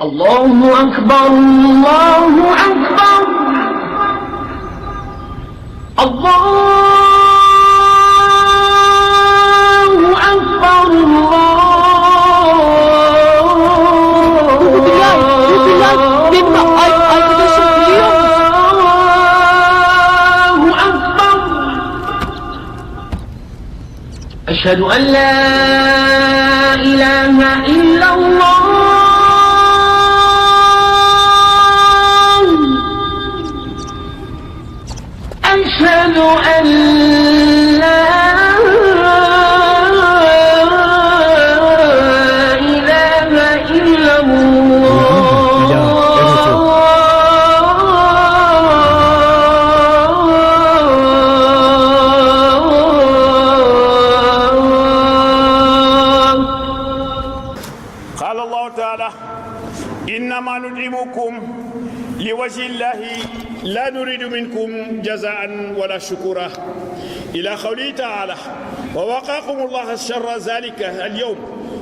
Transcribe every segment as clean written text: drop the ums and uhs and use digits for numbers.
الله أكبر الله أكبر الله أكبر أشهد أن لا إله إلا الله أشهد أن لا إله إلا قال الله تعالى إنما نطعمكم لوجه الله لا نريد منكم جزاء ولا شكورا إلى قوله تعالى ووقاكم الله شر ذلك اليوم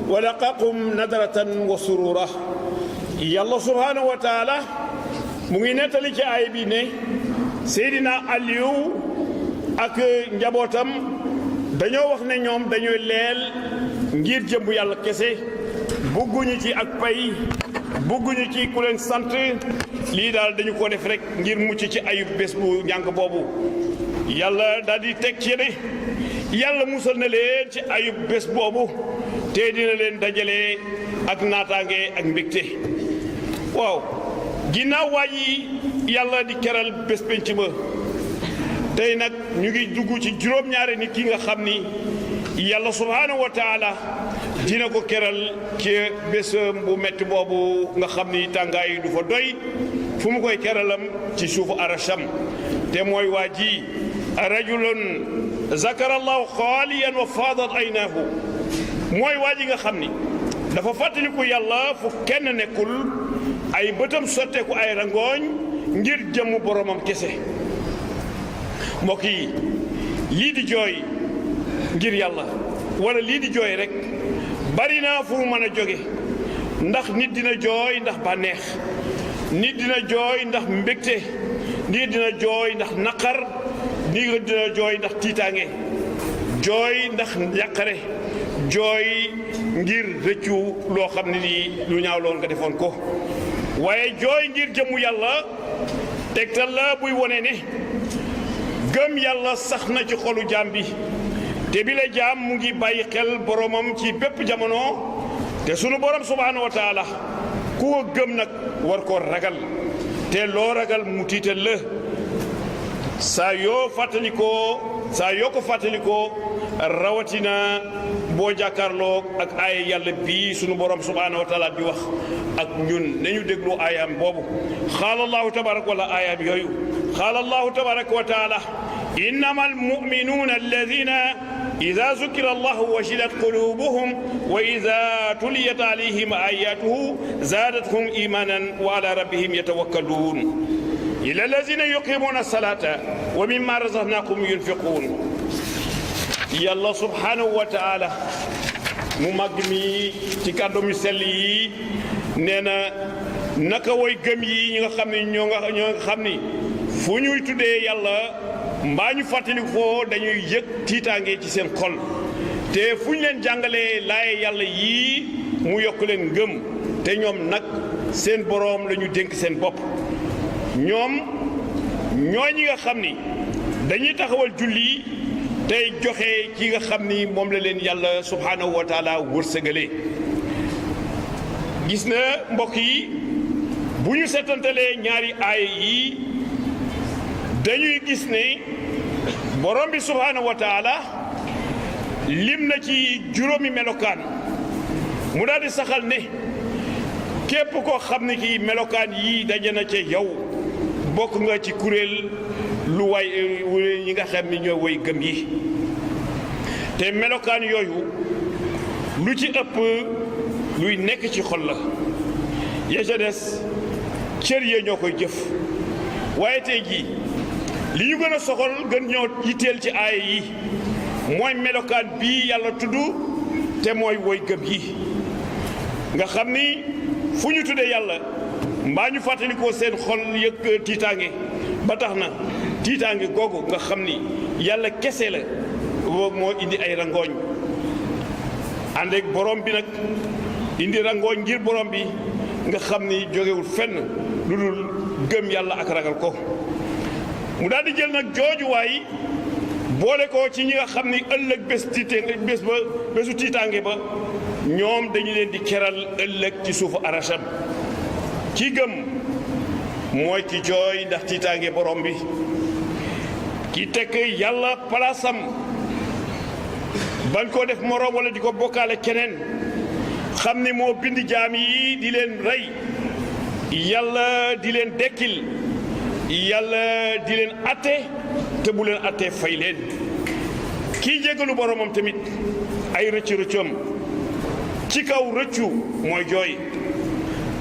ولقاكم نذرة وسرورا يالله سبحانه وتعالى mu ngi nettali ci aay bi ne Seydina Aliou ak njabootam dañoo wax ne ñoom dañuy leel ngir jëmbu yàlla kese bugguñu ci ak pay bugguñu ci ku leen sant lii daal dañu ko def rek ngir mucc ci ayub bés bu njàng boobu yàlla daal di teg ci ne yàlla musal na leen ci ayub bés boobu te dina leen dajale ak naataange ak mbégte waaw ginnaaw waa yi yàlla di keral bés penc ba tey nag ñu ngi dugg ci juróom-ñaari nit ki nga xam ni yàlla subhaanahu wa taala dina ko keral ci bés bu metti boobu nga xam ni tàngaay du fa doy fu mu koy keralam ci suufu arasham te mooy waa ji rajulun zakarallahu xaaliyan wa faadat aynaahu mooy waa ji nga xam ni dafa fàttaliku yàlla fu kenn nekkul ay bëtam sotteeku ay rangooñ ngir jëmm boromam kese mbokk yi lii di jooy ngir yàlla wala lii di jooy rek bari na fu mu mën a jóge ndax nit dina jooy ndax bànneex nit dina jooy ndax mbégte nit dina jooy ndax naqar nit dina jooy ndax tiitaange jooy ndax yàqare jooy ngir rëccu loo xam ne nii lu ñaaw loon nga defoon ko waaye jooy ngir jëmmu yàlla tegtal la buy wone ne gëm yàlla sax na ci xolu jaam bi te bi la jaam mu ngi bàyyi xel boromam ci bépp jamono te sunu borom subhaanahu wa taala ku ko gëm nag war koo ragal te loo ragal mu tiital la saa yoo ko fàttalikoo rawatina boo jàkkaarloo ak aaya yàlla bii sunu borom subhaanahu wa taala bi wax ak ñun nañu déglu aayaam boobu qaala allahu tabaraka wala aayaam yooyu qaala allahu tabaraka wa taala innama almuminuuna alladina ida zukira allahu wajilat qulubuhum wa ida tuliyat alayhim ayatuhu zaadathum imanan wa ala rabbihim yatawakkaluun illa alladina yuqimuuna alsalata wa mimma razaqnahum yunfiquun yàlla subhanahu wa taala mu màgg mi ci kàddu mi sell yi nee na naka woy gëm yi ñi nga xam ne ñoo nga xam ni fu ñuy tuddee yàlla mbaa ñu fàttali ko dañuy yëg tiitaange ci seen xol te fu ñu leen jàngalee laaye yàlla yii mu yokk leen ngëm te ñoom nag seen boroom la ñu dénk seen bopp ñoom ñoo ñi nga xam ni dañuy taxawal julli tey joxe ki nga xam ni moom la leen yàlla subhaanahu wa taala wërsëgalee gis na mbokk yi bu ñu seetantalee ñaari aaya yi dañuy gis ne borom bi subhaanahu wa taala lim na ci juróomi melokaan mu daal di saxal ne képp koo xam ne kii melokaan yii daje na ca yow bokk nga ci kuréel lu way yi nga xam ni ñoo woy gëm yi te melokaan yooyu lu ci ëpp luy nekk ci xol la ya ca des cër ya ñoo koy jëf waaye tey jii li ñu gën a soxal gën ñoo yitteel ci aaya yi mooy melokaan bii yàlla tudd te mooy woy gëm yi nga xam ni fu ñu tuddee yàlla mbaa ñu fàttalikoo seen xol yëg tiitaange ba tax na tiitaange googu nga xam ni yàlla kese la moo indi ay rangooñ ànd ak borom bi nag indi rangooñ ngir borom bi nga xam ni jógewul fenn lu dul gëm yàlla ak ragal ko mu daal di jël nag joojuwaay boole ko ci ñi nga xam ni ëllëg bésu tiitaange ba ñoom dañu leen di keral ëllëg ci suufu arasham ki gëm mooy ki jooy ndax tiitaange borom bi ki tekk yàlla palaasam bañ koo def moroom wala di ko bokkaale keneen xam ni moo bind jaam yi di leen rey yàlla di leen dekkil yàlla di leen atte te bu leen attee fay leen kii jéggalu boromam tamit ay rëcc-rëccam ci kaw rëccu mooy jooy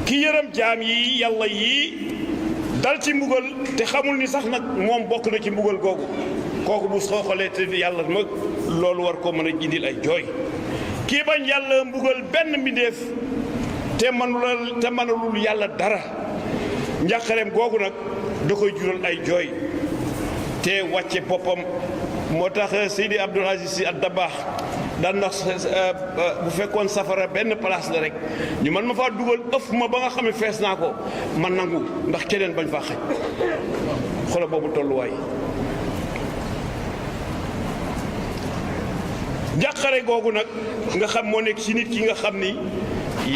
ki yërëm jaam yi yàlla yi dal ci mbugal te xamul ni sax nag moom bokk na ci mbugal googu kooku bu soo xoolee te yàlla mag loolu war ko mën a indil ay jooy kii bañ yàlla mbugal benn mbindeef te mënulul yàlla dara njàqareem googu nag da koy jural ay jooy te wàcce boppam moo tax Seydi Abdoul Aziz Sy Dabakh daan ndax bu fekkoon safara benn place la rek ñu man ma faa dugal ëf ma ba nga xam ne fees naa ko man nangu ndax keneen bañ faa xaj xoolal boobu tolluwaay njàqare googu nag nga xam moo nekk ci nit ki nga xam ni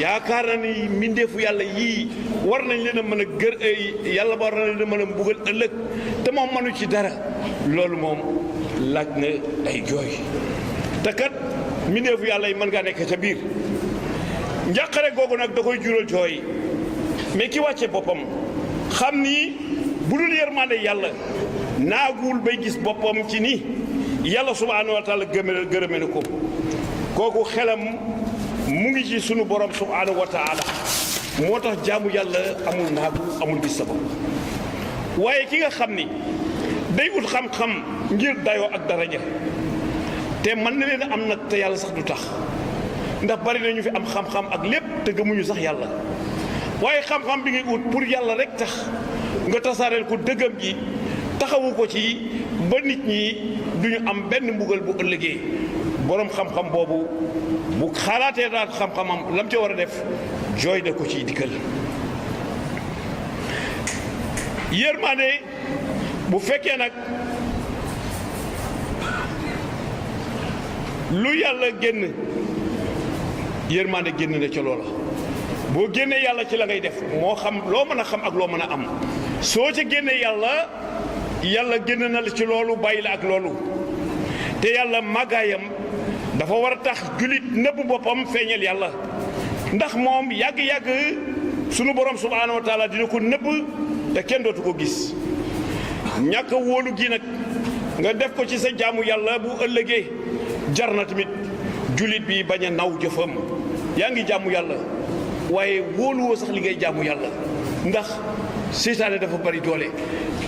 yaakaar na ni mbindeefu yàlla yii war nañ leen a mën a yàlla war na leen a mën a mbugal ëllëg te moom mënu ci dara loolu moom laaj na ay jooy te kat mbindeefu yàlla yi mën ngaa nekk ca biir njàqare googu nag da koy jural jooy mais ki wàcce boppam xam ni bu dul yërmande yàlla naaguwul bay gis boppam ci ni yàlla subhaanahu wa taala gërëme na ko kooku xelam mu ngi ci sunu borom subhaanahu wa taala moo tax jaamu yàlla amul naagu amul gis sa bopp waaye ki nga xam ni day ut xam-xam ngir dayoo ak daraja te mën na leen am nag te yàlla sax du tax ndax bari na ñu fi am xam-xam ak lépp te gëmuñu sax yàlla waaye xam-xam bi ngay ut pour yàlla rek tax nga tasaareel ko dëggam ji taxawu ko ci ba nit ñi duñu am benn mbugal bu ëllëgee boroom xam-xam boobu bu xalaatee daal xam-xamam lam ca war a def jooy da ko ciy dikkal yërmande bu fekkee nag lu yàlla génn yërmande génn na ca loola boo génnee yàlla ci la ngay def moo xam loo mën a xam ak loo mën a am soo ca génnee yàlla génn na la ci loolu bàyyi la ak loolu te yàlla màggaayam dafa war a tax jullit nëbb boppam feeñal yàlla ndax moom yàgg-yàgg sunu borom subhaanahu wa taala dina ko nëbb te kenn dootu ko gis ñàkk wóolu gi nag nga def ko ci sa jaamu yàlla bu ëllëgee jar na tamit jullit bi bañ a naw jëfam yaa ngi jaamu yàlla waaye wóoluwoo sax li ngay jaamu yàlla ndax seytaane dafa bari doole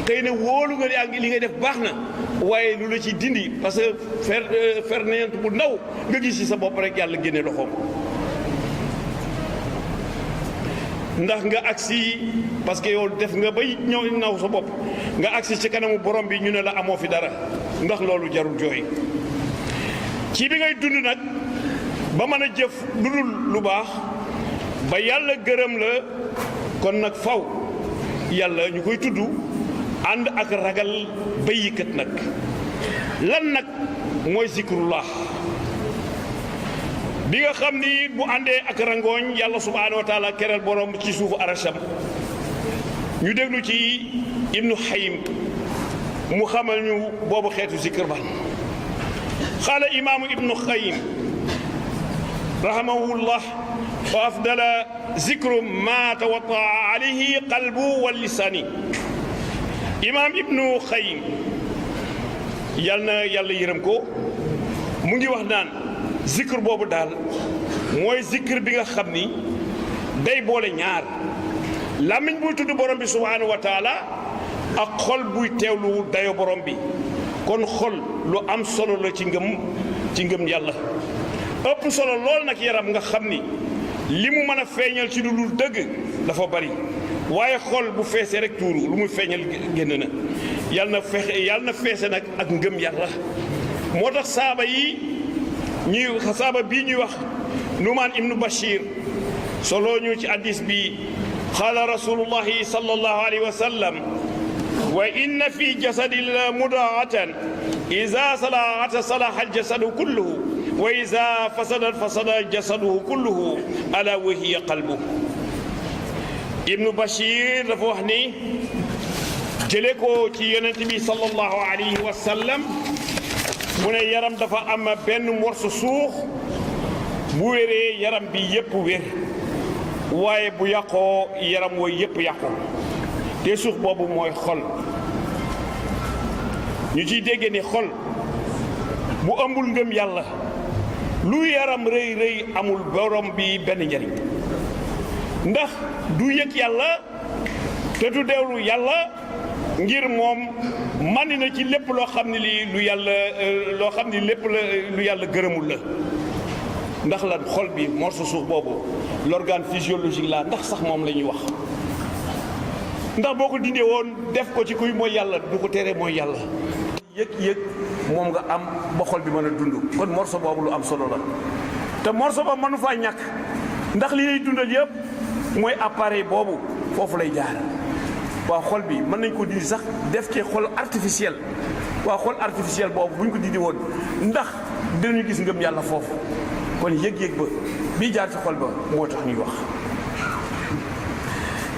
xëy na wóolu nga li ngay def baax na waaye lu la ci dindi parce que ferñeent bu ndaw nga gis ci sa bopp rek yàlla génne loxoom ndax nga agsi parce que yow def nga bay ñëw naw sa bopp nga agsi ci kanamu borom bi ñu ne la amoo fi dara ndax loolu jarul jooy ci bi ngay dund nag ba mën a jëf lu dul lu baax ba yàlla gërëm la kon nag faw yàlla ñu koy tudd ànd ak ragal bayyikat nag lan nag mooy zikrullah bi nga xam ni bu àndee ak rangooñ yàlla subhaanahu wa taala keral borom ci suufu arasham ñu déglu ci ibnu Xayim mu xamal ñu boobu xeetu zikr ba qaala imaamu ibnu Xayim rahimahullah wa afdala zikru ma tawataa alayhi qalbu wal lisaani imaam ibnu Xayim yal na yàlla yërëm ko mu ngi wax naan zikr boobu daal mooy zikr bi nga xam ni day boole ñaar làmmiñ buy tudd borom bi subhaanahu wa taala ak xol buy teewlu dayo borom bi kon xol lu am solo la ci ngëm yàlla ëpp solo lool nag yaram nga xam ni li mu mën a feeñal ci lu dul dëgg dafa bari waaye xol bu feesee rek tuuru lu muy feeñal génn na yàlla na feese nag ak ngëm yàlla moo tax saaba bii ñuy wax Nu'man ibnu Bashir solo ñu ci hadiis bi qaala rasulullahi sallallahu alayhi wa sallam wa inna fi jasadil mudaatan iza salahat salaha aljasadu kulluhu wa iza fasadat fasada jasaduhu kulluhu ala wa hiya qalbu. Ibnu Bashir dafa wax ni jële ko ci yonent bi sallallahu alayhi wa sallam mu ne yaram dafa am benn morso suux bu wéree yaram bi yépp wér waaye bu yàqoo yaram wooy yépp yàqu te suux boobu mooy xol. ñu ciy dégg ni xol bu ëmbul ngëm yàlla lu yaram rëy rëy amul borom bi benn njariñ ndax du yëg yàlla te du deewlu yàlla ngir moom màndi na ci lépp loo xam ne lii lu yàlla gërëmul la. ndax lan xol bi morceau suuf boobu l'organe physiologique la ndax sax moom la ñuy wax ndax boo ko dindee woon def ko ci kuy mooy yàlla du ko tere mooy yàlla. yëg-yëg moom nga am ba xol bi mën a dund kon morceau boobu lu am solo la te morceau ba mënu faa ñàkk ndax li lay dundal yëpp mooy appareil boobu foofu lay jaar. waaw xol bi mën nañ ko dindi sax def ci xol artificiel waaw xol artificiel boobu bu ñu ko dindi woon ndax dinañu gis ngëm yàlla foofu kon yëg-yëg ba bii jaar ci xol ba moo tax ñuy wax.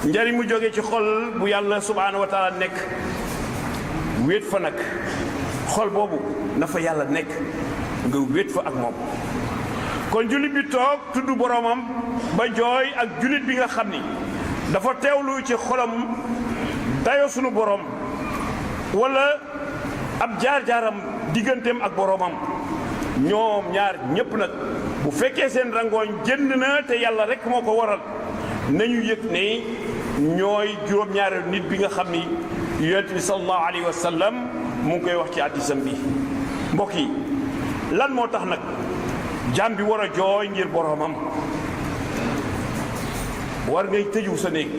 njariñ mu jógee ci xol bu yàlla subhaanahu wa taala nekk wéet fa nag xol boobu na fa yàlla nekk nga wéet fa ak moom. kon jullit bi toog tudd boromam ba jooy ak jullit bi nga xam ni dafa teewlu ci xolam dayo sunu borom wala ab jaar-jaaram digganteem ak boromam ñoom ñaar ñépp nag bu fekkee seen rangooñ jënd na te yàlla rek moo ko waral nañu yëg ne ñooy juróom-ñaareelu nit bi nga xam ni yonent bi sallallahu alayhi wa sallam mu ngi koy wax ci hadiisam bi. mbokk yi lan moo tax nag jaam bi war a jooy ngir boromam war ngay tëju sa néeg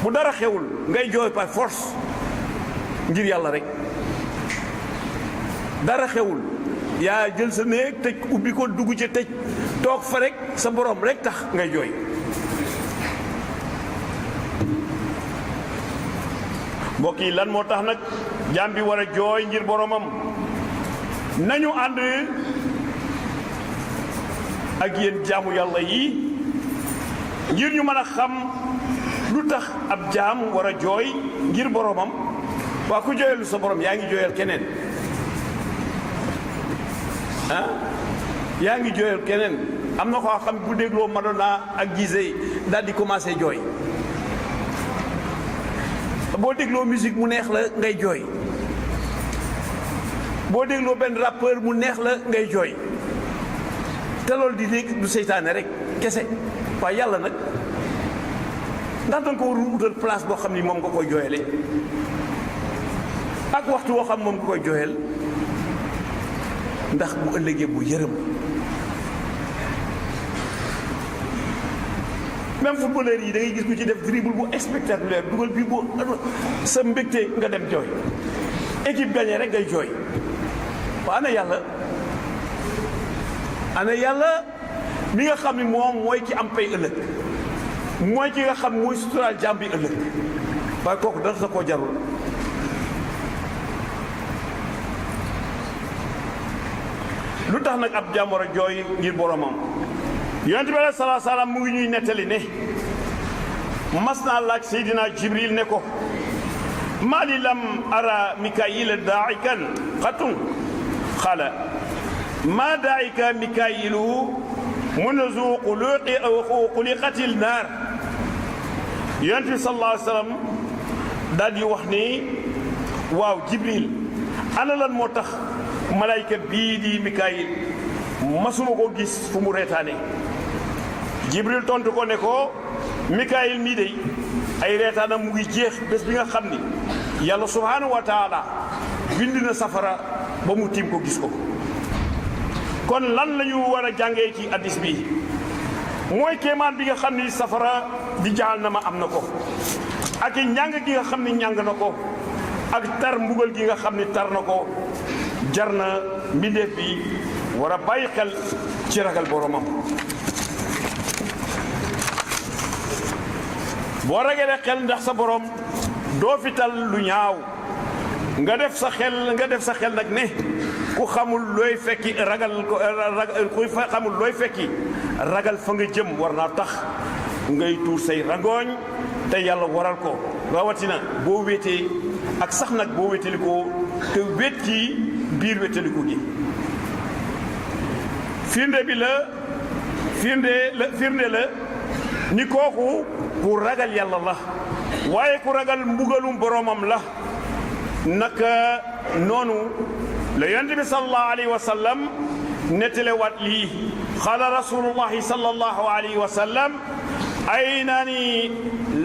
bu dara xewul ngay jooy par force ngir yàlla rek dara xewul yaa jël sa néeg tëj ubbi ko dugg ci tëj toog fa rek sa borom rek tax ngay jooy. mbokk yi lan moo tax nag jaam bi war a jooy ngir boromam nañu ànd ak yéen jaamu yàlla yi ngir ñu mën a xam lu tax ab jaam war a jooy ngir boromam. waa ku jooyalu sa borom yaa ngi jooyal keneen yaa ngi jooyal keneen. am na koo xam bu dégloo Madonna ak Gisey daal di commencé jooy. boo dégloo musique mu neex la ngay jooy boo dégloo benn rappeur mu neex la ngay jooy te loolu di léegi du seytaane rek kese. waaye yàlla nag ndax danga ko war a utal place boo xam ni moom nga koy jooyale ak waxtu woo xam moom nga koy jooyal ndax bu ëllëgee bu yërëm. même footballeur yi da ngay gis ku ci def dribble bu spectaculaire dugal bii bu sa mbégte nga dem jooy équipe gagné rek ngay jooy. waaw ana yàlla mi nga xam ni moom mooy ki am pay ëllëg mooy ki nga xam mooy suturaal jàmm bi ëllëg waaye kooku dara sa koo jarul. lu tax nag ab jaam war a jooy ngir boromam. yonent bi alayhi salaatu salaam mu ngi ñuy nettali ne mas naa laaj Seydina Jibril ne ko maali lam ara Mikaayila daa'ikan qatun qaala maa daa'ika Mikaayilu munzu xuliqatil naar. yonent bi sallallahu alayhi wa sallam daal di wax ni waaw Jibril ana lan moo tax malaayka bii di Mikaayil masuma ko gis fu mu reetaane. Jibril tontu ko ne ko Mikaayil mii de ay reetaanam mu ngi jeex bés bi nga xam ni yàlla subhaanahu wa taala bind na safara ba mu tiim ko gis ko. kon lan la ñu war a jàngee ci hadiis bi mooy kéemaan bi nga xam ni safara di jahannama am na ko ak ñàng gi nga xam ni ñàng na ko ak tar mbugal gi nga xam ni tar na ko jar na mbindeef bi war a bàyyi xel ci ragal boromam. boo ragalee xel ndax sa borom doo fital lu ñaaw nga def sa xel nag ne ku xamul looy fekki ku xamul looy fekki ragal fa nga jëm war naa tax ngay tuur say rangooñ te yàlla waral ko rawatina boo wéetee ak sax nag boo wéetalikoo te wét ci biir wéetaliku gi. firnde la ni kooku ku ragal yàlla la waaye ku ragal mbugalum boromam la. naka noonu la yonent bi sallallahu alayhi wa sallam nettalewaat lii qaala rasulullahi sallallahu alayhi wa sallam aynaani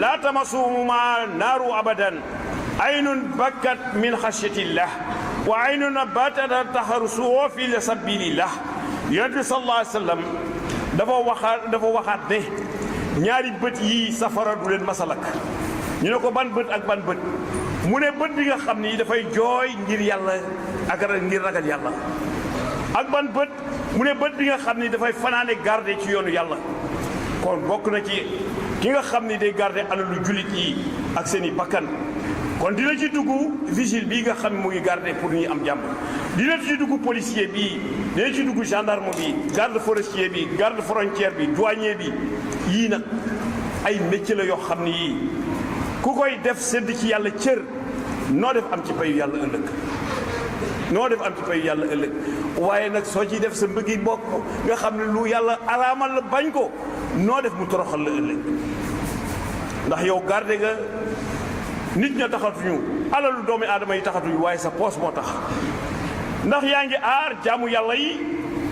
laa tamassuhumaa naaru abadan aynun bakkat min xashyatillah wa aynun batat taxrusu fi sabilillah. yonent bi sallallahu alayhi wa sallam dafa waxaat ne ñaari bët yii safara du leen masalak. ñu ne ko ban bët ak ban bët mu ne bët bi nga xam ni dafay jooy ngir yàlla ak ngir ragal yàlla ak ban bët mu ne bët bi nga xam ni dafay fanaane garde ci yoonu yàlla. kon bokk na ci ki nga xam ni day garde alalu jullit yi ak seen i bakkan kon dina ci dugg vigile bii nga xam ne mu ngi garde pour ñuy am jàmm, dina ci dugg policier bi, dina ci dugg gendarme bi, garde forestier bi, garde frontière bi, douanier bi. yii nag ay métier la yoo xam ni yii ku koy def sedd ci yàlla cër noo def am ci payu yàlla ëllëg, noo def am ci payu yàlla ëllëg. waaye nag soo ciy def sa mbëggi bokk nga xam ne lu yàlla araamal la bañ ko, noo def mu toroxal la ëllëg. ndax yow garde nga nit ña taxatuñu, alalu doomi aadama yi taxatuñu, waaye sa poos moo tax. ndax yaa ngi aar jaamu yàlla yi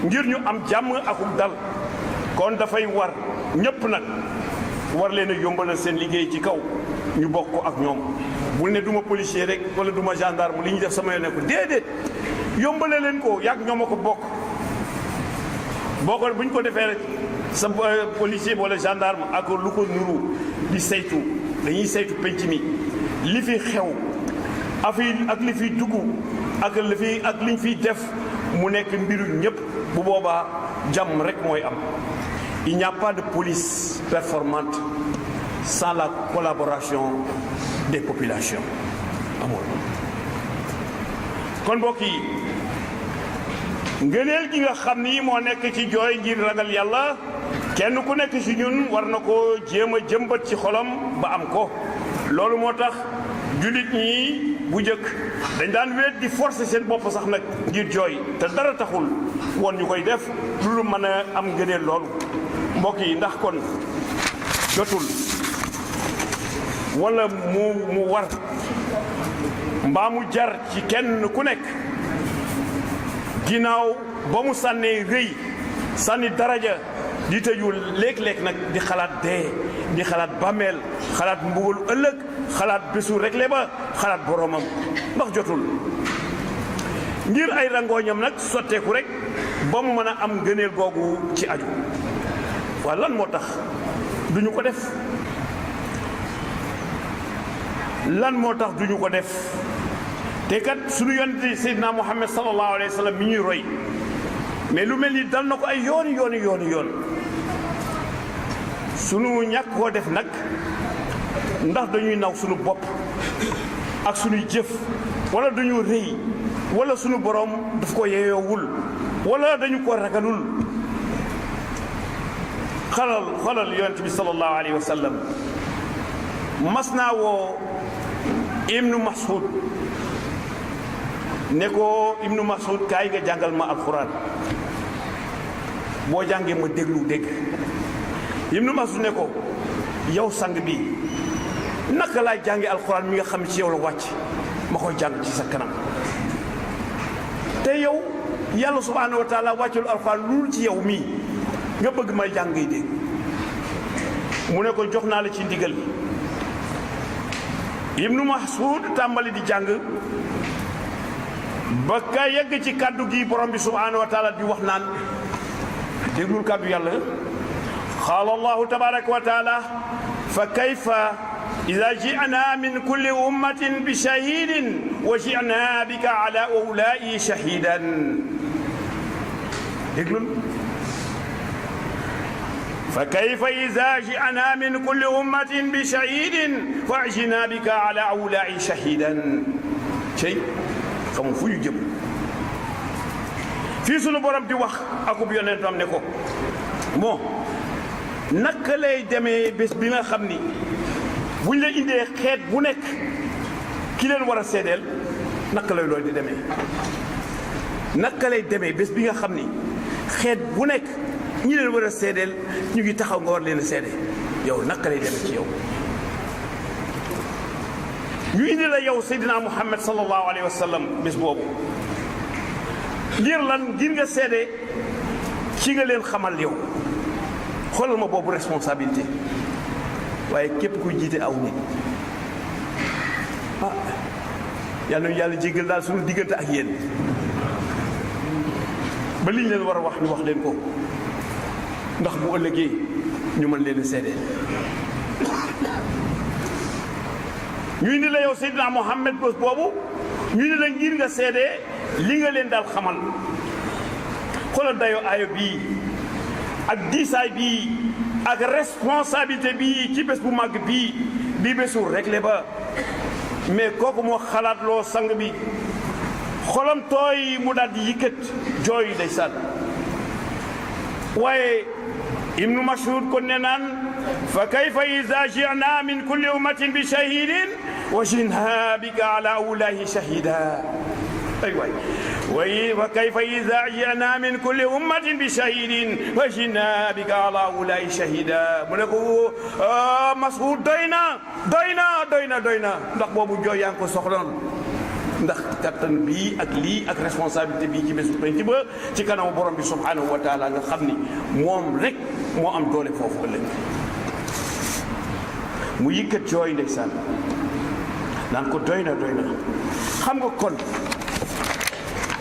ngir ñu am jàmm akum dal. kon dafay war ñëpp nag war leen a yombalal seen liggéey ci kaw ñu bokk ko ak ñoom. bul ne duma policier rek wala duma gendarme li ñu def sama yoon ne ko déedéet, yombale leen ko yàgg ñoom a ko bokk. bu ñu ko defee rek sa policier wala gendarme ak lu ko nuru di saytu, dañuy saytu penc mi li fi xew ak li fi dugg ak liñ fiy def mu nekk mbiru ñëpp. bu boobaa jàmm rek mooy am. Il n'y a pas de police performante sans la collaboration des populations. amul. kon mbokk yi ngëneel gi nga xam ni moo nekk ci jooy ngir ragal yàlla, kenn ku nekk ci ñun war na ko jéem a jëmbat ci xolam ba am ko. loolu moo tax jullit ñi bu njëkk dañ daan weet di forcer seen bopp sax nag ngir jooy, te dara taxul woon ñu koy def lu mën a am ngëneel loolu. mbokk yi ndax kon jotul wala mu war mbaa mu jar ci kenn ku nekk ginnaaw ba mu sànnee rëy sànni daraja di tëju léeg-léeg nag di xalaat dee, di xalaat bàmmeel, xalaat mbugalu ëllëg, xalaat bésu réglé ba, xalaat boromam. ndax jotul ngir ay rangooñam nag sotteeku rek ba mu mën a am ngëneel googu ci aju. waa lan moo tax duñu ko def? lan moo tax duñu ko def? te kat suñu yonent Seydina Muhammad sallallahu alayhi wa sallam mi ñuy roy, mais lu mel ni dal na ko ay yooni yoon suñu ñàkk koo def nag ndax dañuy naw suñu bopp ak suñuy jëf, wala dañu rëy, wala suñu borom daf ko yeyoowul, wala dañu ko ragalul. xoolal yonent bi sallallahu alayhi wa sallam mas naa woo Ibnu Mas'ud ne ko Ibnu Mas'ud kaay nga jàngal ma alquran, boo jàngee ma dégg. Ibnu Mas'ud ne ko yow sang bi naka laay jànge alquran mi nga xam ci yow la wàcc ma koy jàng ci sa kanam, te yow yàlla subhanahu wa taala wàccul alquran loolu ci yow mii nga bëgg may jàng ngay dégg. mu ne ko jox naa la ci ndigal. Ibnu Mas'ud tàmbali di jàng ba ka yegg ci kàddu gi borom bi subhanahu wa taala di wax naan déglul kàddu yàlla, قال الله تبارك وتعالى فكيف إذا جئنا من كل أمة بشهيد وجئنا بك على هؤلاء شهيدا فكيف إذا جئنا من كل أمة بشهيد وجئنا بك على هؤلاء شهيدا شيء خمو فوي جëm fii sunu borom di wax akub yonentam ne ko moo naka lay demee bés bi nga xam ni buñ la indee xeet bu nekk ki leen war a seedeel naka lay loolu di demee naka lay demee bés bi nga xam ni xeet bu nekk ñi leen war a seedeel ñu ngi taxaw nga war leen a seede yow naka lay demee ci yow ñu indi la yow Seydina Muhammad sallallahu alayhi wa sallam bés boobu ngir lan ngir nga seede ci nga leen xamal yow xoolal ma boobu responsabilité waaye képp kuy jiite aw nit ah yal na yàlla jéggal daal suñu diggante ak yéen ba liñ leen war a wax ñu wax leen ko ndax bu ëllëgee ñu mën leen a seede ñu indi la yow Seydina Muhammad bés boobu ñu indi la ngir nga seede li nga leen daal xamal xoolal dayoo aaya bii ak diisaay bii ak responsabilité bii ci bés bu màgg bii bésu réglé ba mais kooku moo xalaat loo sang bi xolam tooy mu daal di yëkkat jooy day sànn waaye ibnu Mas'ud kon ne naan fa kayfa iza ji'na min kulli ummatin bi shahidin wa ji'na bika ala haula'i shahida ay waay wa kayfa iza ji'na min kulli ummatin bi shahidin wa ji'na bika ala haula'i shahida mu ne ko Mas'ud doy na ndax boobu jooy yaa ngi ko soxloon ndax kattan bii ak lii ak responsabilité bii ci bésu penc ba ci kanamu borom bi subhanahu wa taala nga xam ni moom rek moo am doole foofu ëllëg mu yëkkat jooy ndeysaan naan ko doy na xam nga kon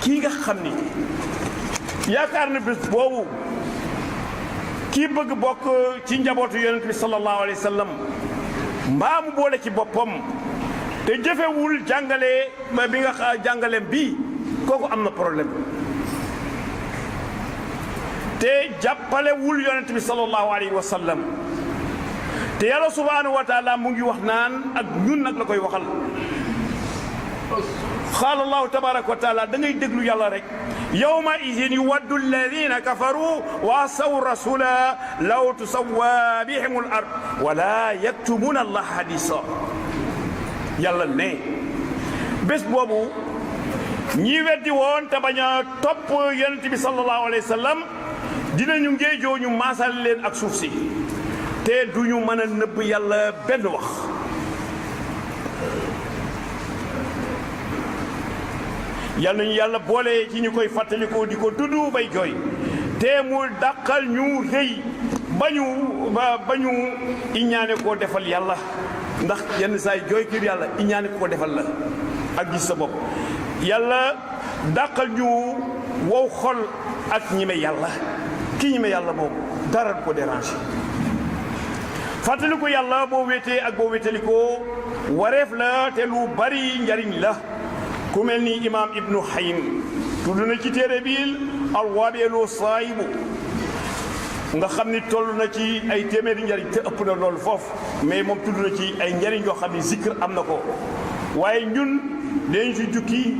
kii nga xam ni yaakaar na bés boobu kii bëgg bokk ci njabootu yonent bi sallallahu alayhi wa sallam mbaa mu boole ci boppam te jëfewul jàngale bi nga jàngaleem bii kooku am na problème te jàppalewul yonent bi sallallahu alayhi wa sallam te yàlla subhanahu wa taala mu ngi wax naan ak ñun nag la koy waxal qaala allahu tabaraka wa taala da ngay déglu yàlla rek yawma idin yuwaddu alladina kafaru wa asaw rasula law tusawwa bihim al ard wala yaktumuna allah hadisa yàlla ne bés boobu ñi weddi woon te bañ a topp yonent bi sallallahu alayhi wa sallam dinañu ngéejoo ñu maasal leen ak suuf si te duñu mën a nëbb yàlla benn wax yal nañu yàlla boole ci ñu koy fàttalikoo di ko dudd bay jooy te mu dàqal ñu rëy ba ñu iñaane koo defal yàlla ndax yenn saa yi jooy kër yàlla iñaane koo defal la ak gis sa bopp yàlla dàqal ñu wow xol ak ñime yàlla ki ñime yàlla moom dara du ko déranger fàttaliku yàlla boo wéetee ak boo wéetalikoo wareef la te lu bari njariñ la ku mel ni imaam ibnu Haym tudd na ci téere bil alwaabeelu saayibu nga xam ni toll na ci ay téeméeri njariñ te ëpp na loolu foofu mais moom tudd na ci ay njariñ yoo xam ni zikr am na ko waaye ñun dañ ci jukki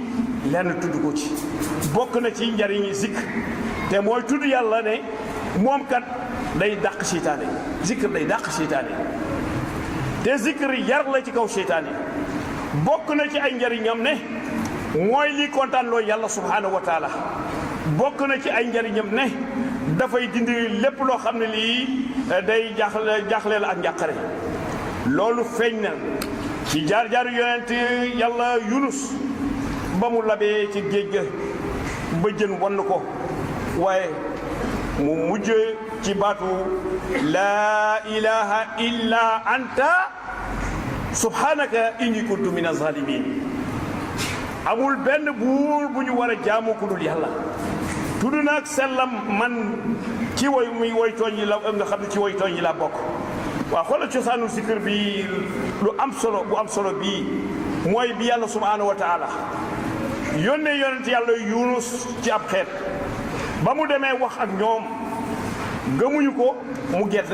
lenn tudd ko ci bokk na ci njariñi zikr te mooy tudd yàlla ne moom kat day dàq seytaane zikr day dàq seytaane te zikr yar la ci kaw seytaane bokk na ci ay njariñam ne mooy lii kontaan loo yàlla subhanahu wa taala bokk na ci ay njariñam ne dafay dindi lépp loo xam ne lii day jaaxleel ak njàqare loolu feeñ na ci jaar-jaaru yonent yàlla Yunus ba mu labee ci géej ga ba jën wann ko waaye mu mujj ci baatu laa ilaha illa anta subhanaka inni kuntu min azalimin amul benn buur bu ñu war a jaamu ku dul yàlla tudd naag sellam man ci woy muy woy tooñ yi la nga xam ne ci woy tooñ yi la bokk. waaw xoolal cosaanu zikr bi lu am solo bu am solo bii mooy bi yàlla subhaanahu wa taala yónnee yonent yàlla Yunus ci ab xeet ba mu demee wax ak ñoom gëmuñu ko mu gedd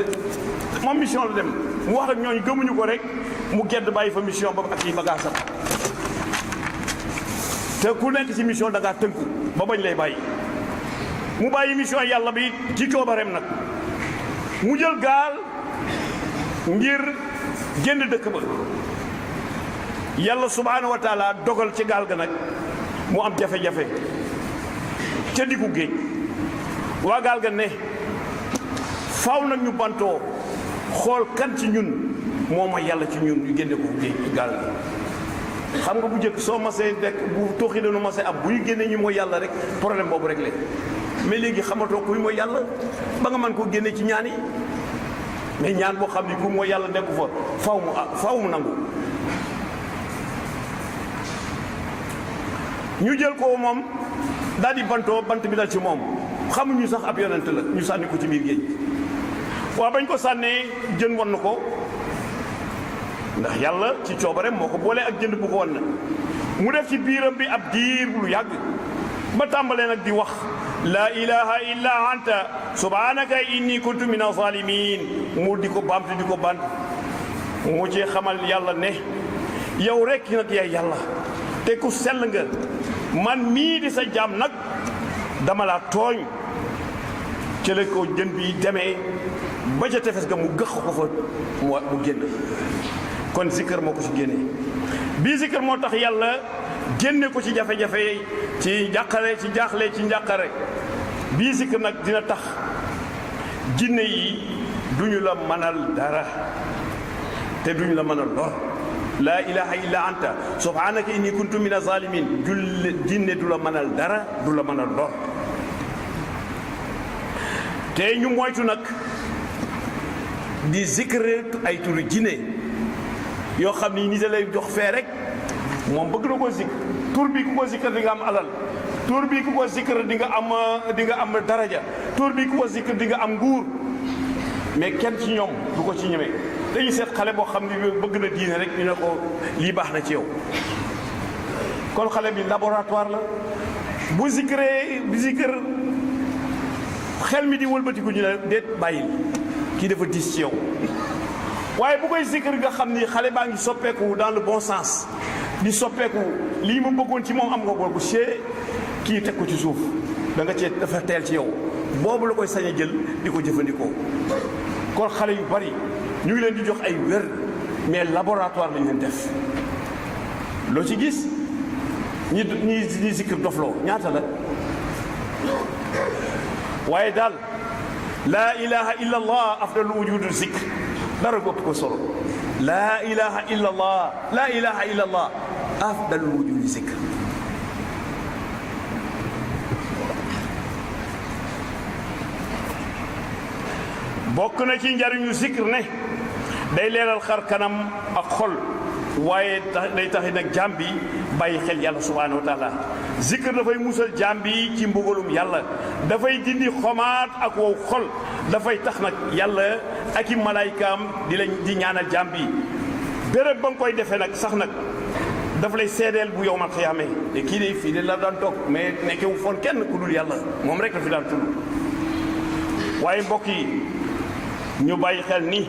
moom mission la dem mu wax ak ñooñu gëmuñu ko rek mu gedd bàyyi fa mission ba ak yi bagaasam te ku nekk ci mission da ngaa tënku ba bañ lay bàyyi mu bàyyi mission yàlla bi ci coobareem nag mu jël gaal ngir génn dëkk ba yàlla subhaanahu wa taala dogal ci gaal ga nag mu am jafe-jafe ca diggu géej waa gaal ga ne faaw nag ñu bantoo xool kan ci ñun moo ma yàlla ci ñun ñu génne ko géej gaal ga xam nga bu njëkk soo masee dekk bu tooxi danu masee am bu ñu génnee ñu mooy yàlla rek problème boobu rek la mais léegi xamatoo kuy mooy yàlla ba nga mën koo génne ci ñaan yi mais ñaan boo xam ni ku mooy yàlla nekku fa faaw mu nangu ñu jël ko moom daal di bantoo bant bi dal ci moom xamuñu sax ab yonent la ñu sànni ko ci biir géej waaw bañ ko sànnee jën won na ko ndax yàlla ci coobare moo ko boolee ak jënd bu ko won na mu def ci biiram bi ab diir lu yàgg ba tàmbalee nag di wax laa ilaha illa anta subhanaka inni kuntu min azalimin mu di ko bamtu di ko bant mu ci xamal yàlla ne yow rek nag yaay yàlla te ku sell nga man mii di sa jaam nag dama laa tooñ ci la ko jën bi demee ba ca tefes ga mu gëx ko fa mu génn kon zikkër moo ko ci génne bii zikkër moo tax yàlla génne ko ci jafe-jafe ci njàqare ci jaaxle ci njàqare bii zikkër nag dina tax jinne yi duñu la mënal dara te duñu la mënal lor laa ilaha illa anta subhanaka inni kuntu min azalimin jinne du la mënal dara du la mënal lor te ñu moytu nag di zikkër ay turu jinne yoo xam ni nit lay jox fee rek moom bëgg na ko zikr tur bi ku ko zikkër di nga am alal tur bi ku ko zikkër di nga am daraja tur bi ku ko zikkër di nga am nguur mais kenn ci ñoom du ko ci ñemee dañuy seet xale boo xam ne bëgg na diine rek ñu ne ko lii baax na ci yow kon xale bi laboratoire la bu zikkëree bi zikkër xel mi di wëlbatiku ñu ne déet bàyyil kii dafa diis ci yow waaye bu koy zikkër nga xam ni xale baa ngi soppeeku dans le bon sens di soppeeku lii ma bëggoon ci moom am nga ko bu see kii teg ko ci suuf da nga cee dafa teel ci yow boobu la koy sañ a jël di ko jëfandikoo kon xale yu bari ñu ngi leen di jox ay wér mais laboratoire lañ leen def loo ci gis ñi zikkër dofloo ñaata la waaye daal laa ilaha illa allah afdalu wujudu zikr dara gopp ko solo laa ilaha illa allah laa ilaha illa allah afdalu wujudu zikr bokk na ci njariñu zikr ne day leeral xar kanam ak xol waaye day taxi nag jaam bi bàyyi xel yàlla subhanahu wa taala zikr dafay musal jaam bi ci mbugalum yàlla dafay dindi xomaat ak wow xol dafay tax nag yàlla ak i malaaykaam di ñaanal jaam bi béréb ba nga koy defee nag sax nag dafa lay seedeel bu yow man xiyaamee te kii de fii de la daan toog mais nekkewu foon kenn ku dul yàlla moom rek la fi daan tudd waaye mbokk yi ñu bàyyi xel ni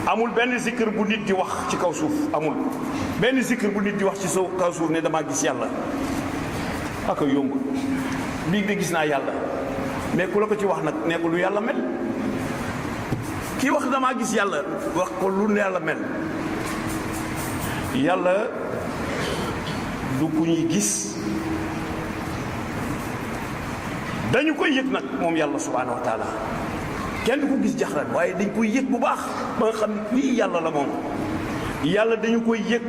amul benn zikr bu nit di wax ci kaw suuf amul benn zikr bu nit di wax ci kaw suuf ne damaa gis yàlla ak yomb bii de gis naa yàlla mais ku la ko ci wax nag ne ko lu yàlla mel kii wax damaa gis yàlla wax ko lu yàlla mel yàlla du ku ñuy gis dañu koy yëg nag moom yàlla subhanahu wa taala kenn du ko gis jaxran waaye dañ koy yëg bu baax ba nga xam ne lii yàlla la moom yàlla dañu koy yëg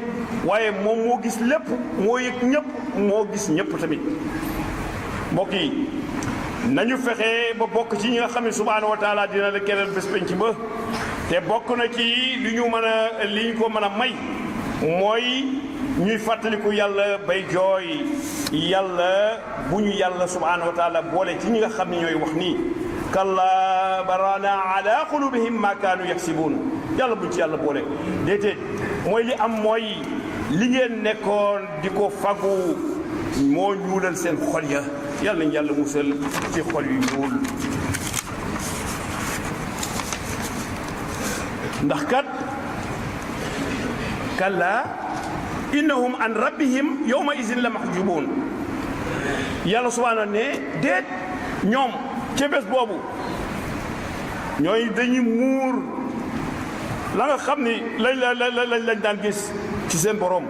waaye moom moo gis lépp moo yëg ñëpp moo gis ñëpp tamit mbokk yi nañu fexe ba bokk ci ñi nga xam ne subhanahu wa taala dina la keral bés penc ba te bokk na ci li ñu ko mën a may mooy ñuy fàttaliku yàlla bay jooy yàlla bu ñu yàlla subhanahu wa taala boole ci ñi nga xam ne ñooy wax nii kalla barana ala qulubihim ma kaanu yaksibuun yàlla buñ ci yàlla boole déedéet mooy li am mooy li ngeen nekkoon di ko fagu moo ñuulal seen xol ya yàlla nañ yàlla musal ci xol yu ñuul ndax kat kalla innahum an rabbihim yawma izin la mahjubuun yàlla subhaanahu ne déet ñoom ca bés boobu ñooy dañuy muur la nga xam ni lañ daan gis ci seen borom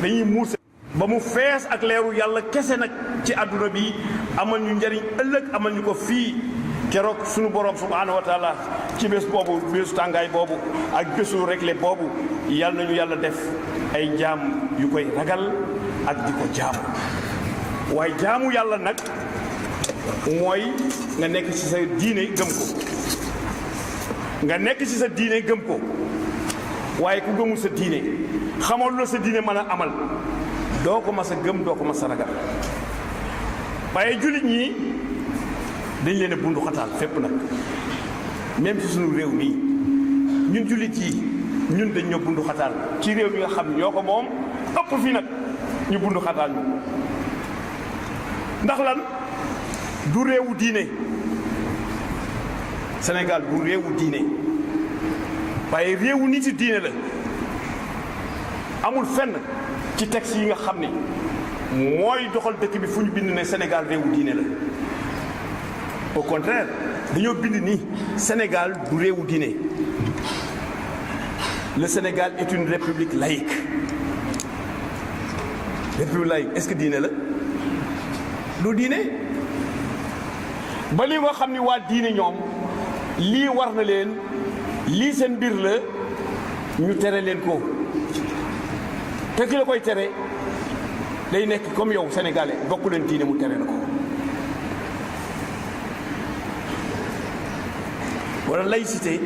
dañuy muur ba mu fees ak leeru yàlla kese nag ci àdduna bi amal ñu njariñ ëllëg amal ñu ko fii keroog sunu borom subhaanahu wa taala ci bés boobu bésu tàngaay boobu ak bésu réglé boobu yàlla nañu yàlla def ay jaam yu koy ragal ak di ko jaamu waaye jaamu yàlla nag mooy nga nekk ci sa diine gëm ko nga nekk ci sa diine gëm ko waaye ku gëmul sa diine xamal la sa diine mën a amal doo ko mas a gëm doo ko mas a ragal waaye jullit ñi dañ leen a bundu xataal fépp nag même ci suñu réew mi ñun jullit yi ñun dañ ñoo bundu xataal ci réew mi nga xam ne ñoo ko moom ëpp fi nag ñu bundu xataal ñu ndax lan du réewu diine Sénégal du réewu diine waaye réewu nit yi diine la amul fenn ci texte yi nga xam ni mooy doxal dëkk bi fu ñu bind ne Sénégal réewu diine la au contraire dañoo bind ni Sénégal du réewu diine le Sénégal est une république laïque république laïque est-ce que diine la du diine ba li nga xam ni waa diine ñoom lii war na leen lii seen mbir la ñu tere leen ko te ki la koy tere day nekk comme yow sénégalais bokku leen diine mu tere la ko wala laïcité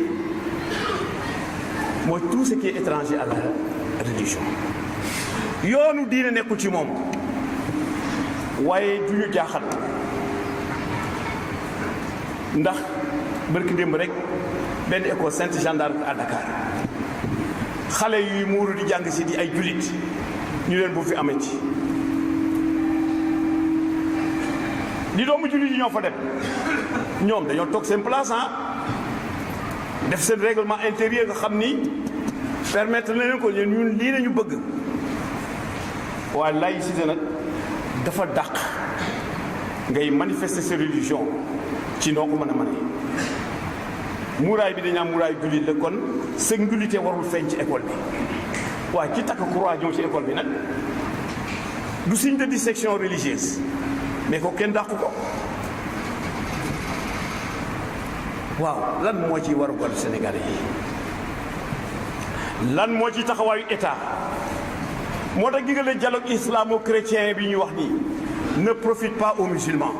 mooy tout ce qui est étranger à la religion yoonu diine nekkul ci moom waaye du ñu jaaxal ndax bërki démb rek benn école Sainte Jeanne d'Arc à Dakar xale yuy muuru di jàng si di ay jullit ñu leen bu fi amati di doomu jullit yi ñoo fa dem ñoom dañoo toog seen place def seen règlement intérieur nga xam ni permettre na leen ko ñun lii la ñu bëgg waaye laïcité nag dafa dàq ngay manifester sa religion ci noo ko mën a mën muuraay bi dañu am muuraay jullit la kon sëg njullite warul feeñ ci école bi waaye ci takk croix ñëw ci école bi nag du signe de distinction religieuse mais ko kenn dàqu ko waaw lan moo ci waru gal Sénégalais yi lan moo ci taxawaayu état moo tax gi nga le dialogue islamo-chrétien bi ñuy wax nii ne profite pas aux musulmans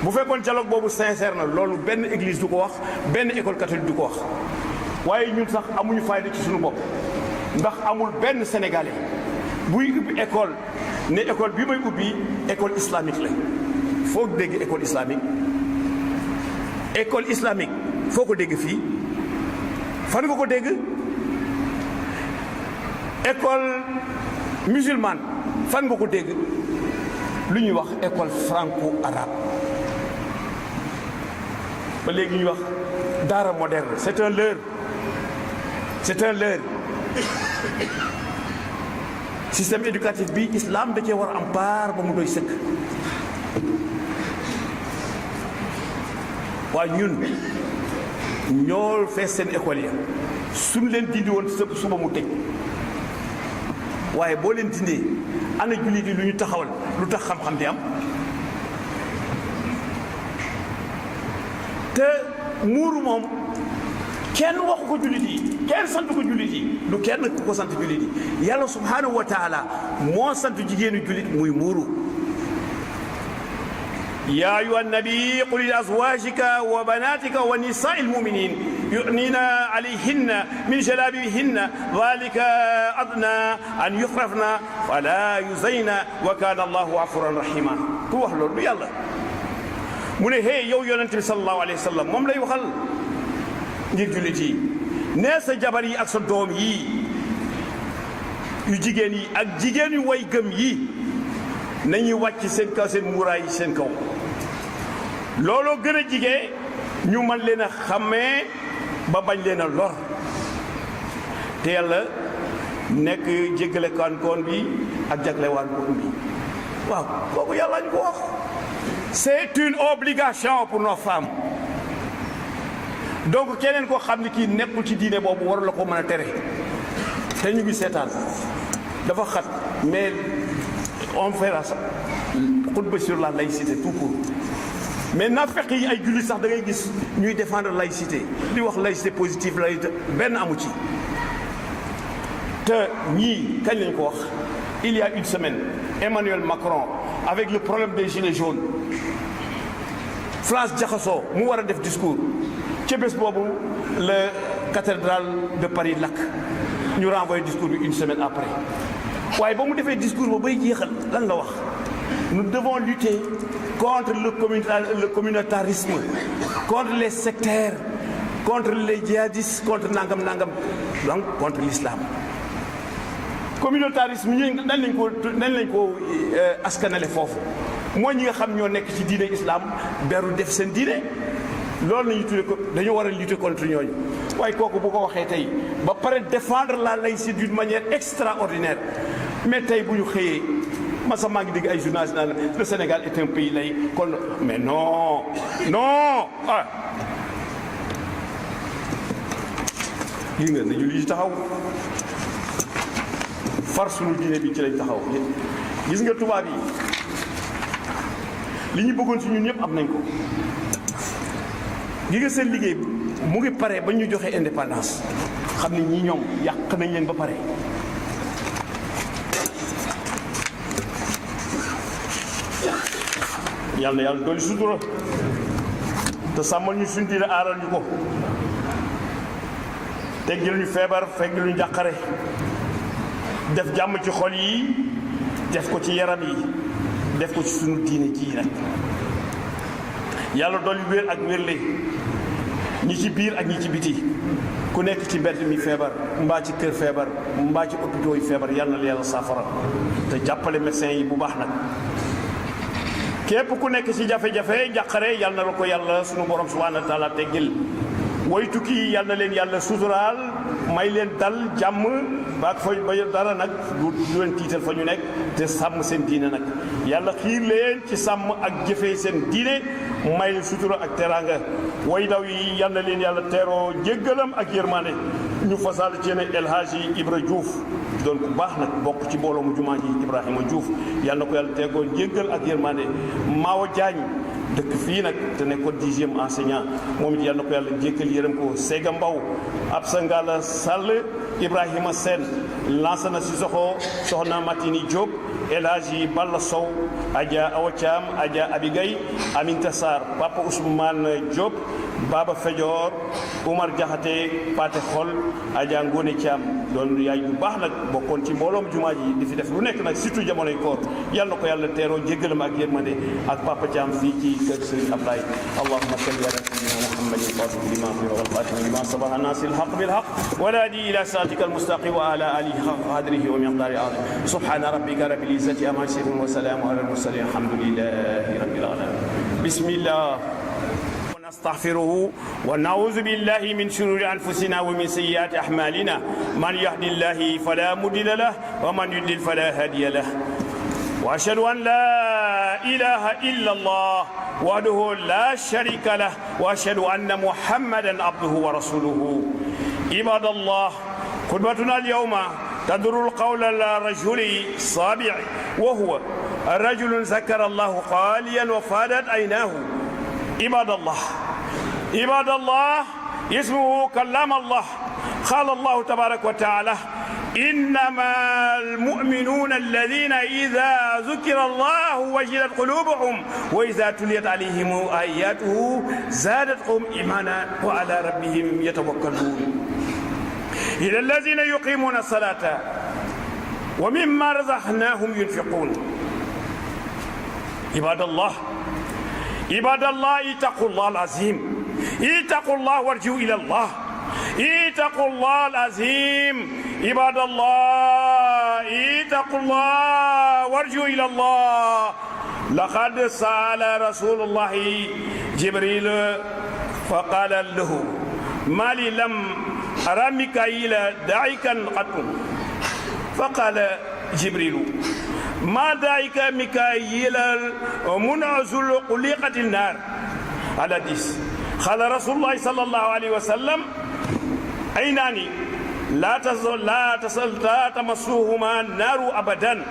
bu fekkoon dialogue boobu sincère na loolu benn église du ko wax benn école catholique du ko wax waaye ñun sax amuñu fayda ci suñu bopp ndax amul benn sénégalais buy ubbi école ne école bi may ubbi école islamique la foo dégg école islamique foo ko dégg fii fan nga ko dégg école musulmane fan nga ko dégg lu ñuy wax école franco-arabe ba léegi ñuy wax daara moderne c'est un leurre système éducatif bi islam da cee war a am part ba mu doy sëkk waaye ñun ñoo fees seen école ya suñ leen dindi woon suba mu tëj waaye boo leen dindee ana jullit yi lu ñu taxawal lu tax xam-xam di am te muuru moom kenn waxu ko jullit yi kenn sant ko jullit yi du kenn ku ko sant jullit yi yàlla subhanahu wa taala moo sant jigéenu jullit muy muuru يا أيها النبي قل لأزواجك وبناتك ونساء المؤمنين يؤنين عليهن من جلابيبهن ذلك أدنى أن يخرفن فلا يزين وكان الله غفورا رحيما ku wax loolu yàlla mu ne hey yow yonente bi sallallahu alayhi wa sallam moom lay waxal ngir jullit yi nee sa jabar yi ak sa doom yi yu jigéen yi ak jigéen yu way gëm yi nañuy wàcc seen kaw seen muuraay yi seen kaw looloo gën a jigee ñu mën leen a xàmmee ba bañ leen a lor te yàlla nekk jéggale koon bi ak jagle waan koon bi waaw kooku yàlla ñu ko wax c'est une obligation pour nos femmes donc keneen koo xam ne kii nekkul ci diine boobu war la ko mën a tere te ñu ngi seetaan dafa xat mais on fera ça xutba sur la laïcité tout court mais naafeq yi ay jullit sax da ngay gis ñuy défendre laïcité di wax laïcité positive laïcité benn amu ci te ñii kañ lañ ko wax il y a une semaine Emmanuel Macron avec le problème des gilets jaunes France jaxasoo mu war a def discours ca bés boobu la cathédrale de Paris lakk ñu renvoyé discours bi une semaine après waaye ba mu defee discours ba bay jeexal lan la wax nous devons lutter contre le communautarisme contre les sectaires contre les djihadistes contre nangam donc contre l'islam communautarisme ñu dañ lañ ko askanale foofu mooy ñi nga xam ñoo nekk ci diine islam beru def seen diine loolu la ñuy tuddee ko dañoo war a lutter contre ñooñu waaye kooku bu ko waxee tey ba pare défendre la laïcité d'une manière extraordinaire mais tey bu ñu xëyee ma sax maa ngi dégg ay journalistes naan le Sénégal est un pays laïque kon mais non ah gis nga ne jullit yi taxaw far sunu diine bi ci lañ taxaw gis nga tubaab yi li ñu bëggoon ci ñun ñëpp am nañ ko gi nga seen liggéey mu ngi pare ba ñu joxe indépendance xam ne ñii ñoom yàq nañ leen ba pare yàlla na yàlla dolli sutura te sàmmal ñu suñu diine aaral ñu ko teggil ñu feebar feggil ñu njàqare def jàmm ci xol yi def ko ci yaram yi def ko ci suñu diine ji nag yàlla dolli wér ak wérle ñi ci biir ak ñi ci biti ku nekk ci mbedd mi feebar mbaa ci kër feebar mbaa ci hôpitaux yi feebar yàlla na la yàlla saafara te jàppale médecins yi bu baax nag képp ku nekk ci jafe-jafe njàqare yàlla na la ko yàlla sunu borom subhanahu wa taala teggil way tukki yi yàlla na leen yàlla suturaal may leen dal jàmm baak fa ba dara nag du leen tiital fa ñu nekk te sàmm seen diine nag yàlla xiir leen ci sàmm ak jëfee seen diine may leen sutura ak teraanga way daw yi yàlla na leen yàlla teeroo jéggalam ak yërmande ñu fasal ci ne El Hadji Ibra Diouf doon ku baax nag bokk ci mbooloo mu jumaa ji Ibrahima Diouf yàlla na ko yàlla teegoo jéggal ak yërmande Maawo Diagne dëkk fii nag te nekkoon 10e enseignant moom it yàlla na ko yàlla jéggal yërëm ko Sega Mbaw Absa Ngala Sall Ibrahima Sène Lansana Sissoko Soxna Matini Diop El Hadji Balla Sow Adja Awa Thiam Adja Abigay Aminta Sarr Papa Ousmane Diop Baba Fedior Oumar Diakhaté Paté Xol Adja Ngone Thiam doon yaay bu baax nag bokkoon ci mbooloom jumaa ji di fi def lu nekk nag surtout jamonoy koor yàlla na ko yàlla teeroo jéggalam ak yërmande ak Papa Thiam fii ci kër Serigne Ablaye allahumma salli ala sayyidina muhammadin fatih lima fi wal khatim lima sabaha nasir al haqq bil haqq wa la di ila siratikal mustaqim wa ala alihi qadrihi wa miqdari azim subhana rabbika rabbil izzati amma yasifun wa salamun ala al mursalin alhamdulillahi rabbil alamin bismillah نستغفره ونعوذ بالله من شرور أنفسنا ومن سيئات أعمالنا من يهد الله فلا مضل له ومن يضلل فلا هادي له وأشهد أن لا إله إلا الله وحده لا شريك له وأشهد أن محمدا عبده ورسوله عباد الله خطبتنا اليوم تدور القول الرجل الصابع وهو الرجل ذكر الله خاليا وفادت عيناه عباد الله اسمه كلام الله قال الله تبارك وتعالى إنما المؤمنون الذين إذا ذكر الله وجلت قلوبهم وإذا تليت عليهم آياته زادتهم إيمانا وعلى ربهم يتوكلون إلى الذين يقيمون الصلاة ومما رزقناهم ينفقون عباد الله عباد الله اتقوا الله العظيم اتقوا الله وارجعوا إلى الله اتقوا الله العظيم عباد الله اتقوا الله وارجعوا إلى الله لقد سأل رسول الله جبريل فقال له ما لي لم أرى ميكائيل داعكا قط فقال جبريل ما داعك ميكائيل منعزل قليقة النار على ديس قال رسول الله صلى الله عليه وسلم عينان لا تمسوهما النار أبدا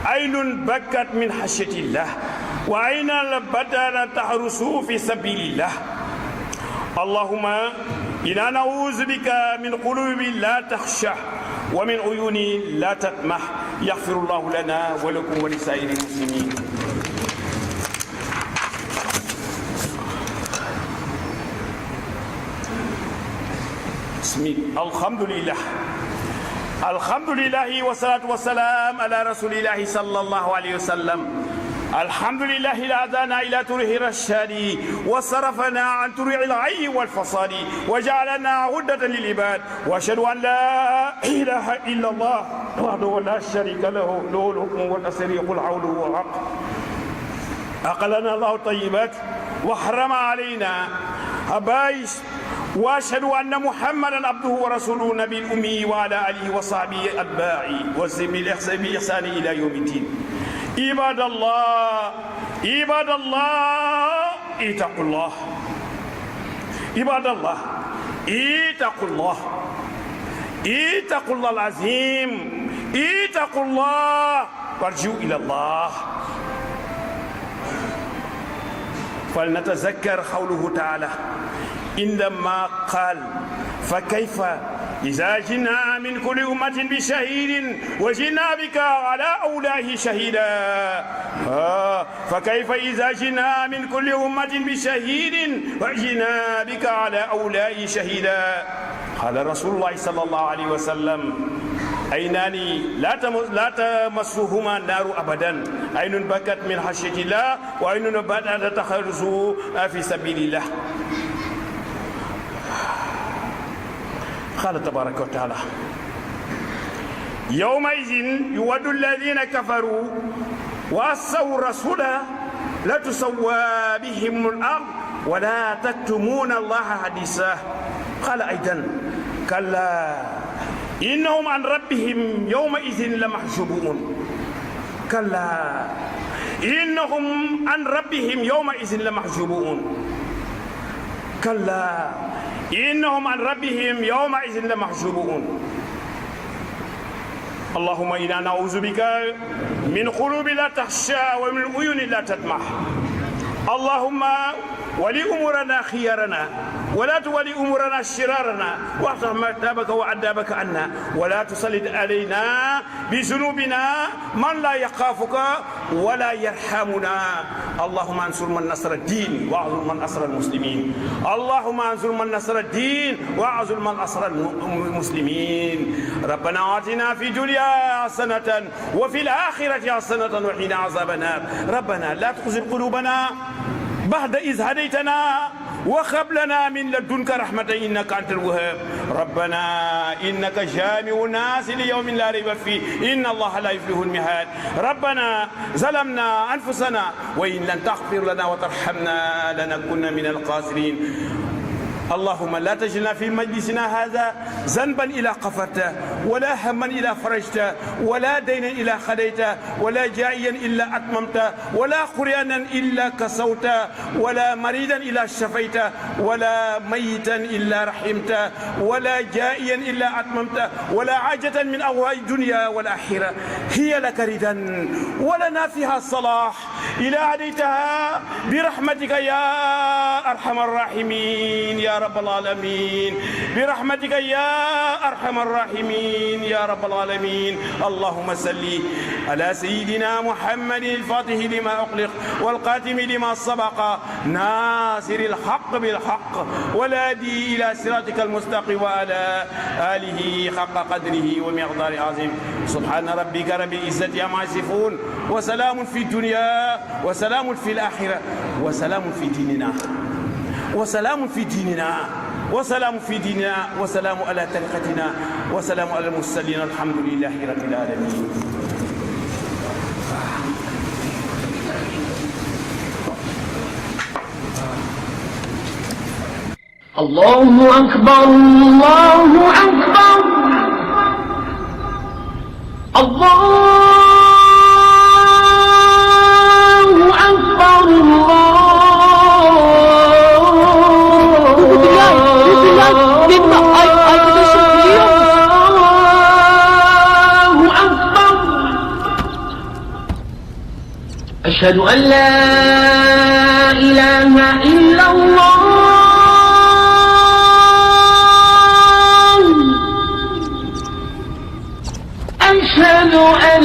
عين بكت من خشية الله وعين بدأت تحرس في سبيل الله اللهم إنا نعوذ بك من قلوب لا تخشع ومن عيون لا تطمع يغفر الله لنا ولكم ولسائر المسلمين. الحمد لله والصلاة والسلام على رسول الله صلى الله عليه وسلم. الحمد لله الذي إلى طريق الرشاد وصرفنا عن طريق العي والفساد وجعلنا عدة للعباد وأشهد أن لا إله إلا الله وحده لا شريك له له الحكم والتصريف العون والحق أقلنا الله الطيبات وحرم علينا خبائث وأشهد أن محمدا عبده ورسوله نبي الأمي وعلى آله وصحبه أتباعه بإحسان إلى يوم الدين. عباد الله اتقوا الله عباد الله اتقوا الله العظيم اتقوا الله وارجعوا إلى الله. فلنتذكر قوله تعالى عندما قال فكيف إذا جئنا من كل أمة بشهيد وجئنا بك على أولئك شهيدا فكيف إذا جئنا من كل أمة بشهيد وجئنا بك على أولئك شهيدا. قال رسول الله صلى الله عليه وسلم عينان لا تمسهما النار أبدا عين بكت من خشية الله وعين بدأت تخرج في سبيل الله. قال تبارك وتعالى يومئذ يود الذين كفروا وعصوا الرسول لتسوى بهم الأرض ولا تكتمون الله حديثا. قال أيضا كلا إنهم عن ربهم يومئذ لمحجوبون كلا إنهم عن ربهم يومئذ لمحجوبون كلا إنهم عن ربهم يومئذ لمحجوبون. اللهم إنا نعوذ بك من قلوب لا تخشى ومن عيون لا تطمع. اللهم ولي أمورنا خيارنا ولا تولي أمورنا شرارنا وافتح مكتبك وعذابك عنا ولا تسلط علينا بذنوبنا من لا يخافك ولا يرحمنا. اللهم انصر من نصر الدين واعذر من أسر المسلمين. اللهم انصر من نصر الدين واعذر من أسر المسلمين. ربنا آتنا في الدنيا حسنة وفي الآخرة حسنة وقنا عذاب النار. ربنا لا تخزي قلوبنا بعد إذ هديتنا وهب لنا من لدنك رحمة إنك أنت الوهاب. ربنا إنك جامع الناس ليوم لا ريب فيه إن الله لا يفلح الميعاد. ربنا ظلمنا أنفسنا وإن لم تغفر لنا وترحمنا لنكن من الخاسرين. اللهم لا تجعلنا في مجلسنا هذا ذنبا إلى غفرته ولا هما إلى فرجته ولا دينا إلى خليته ولا جائيا إلا أتممته ولا قريانا إلا كسوته ولا مريدا إلا شفيته ولا ميتا إلا رحمته ولا جائيا إلا أتممته ولا عاجة من أوراق الدنيا والآخرة هي لك ردا ولنا فيها الصلاح إلى هديتها برحمتك يا أرحم الراحمين يا رب العالمين. برحمتك يا أرحم الراحمين يا رب العالمين. اللهم صل على سيدنا محمد الفاتح لما أغلق والقاتم لما سبق ناصر الحق بالحق والهادي إلى صراطك المستقيم وعلى آله حق قدره ومقدار عظيم سبحان ربك رب العزة عما يصفون وسلام في الدنيا وسلام في الآخرة وسلام في ديننا وسلام في ديننا وسلام في ديننا وسلام على طريقتنا وسلام على المرسلين الحمد لله رب العالمين. الله أكبر الله أكبر الله أكبر أشهد أن لا إله إلا الله أشهد أن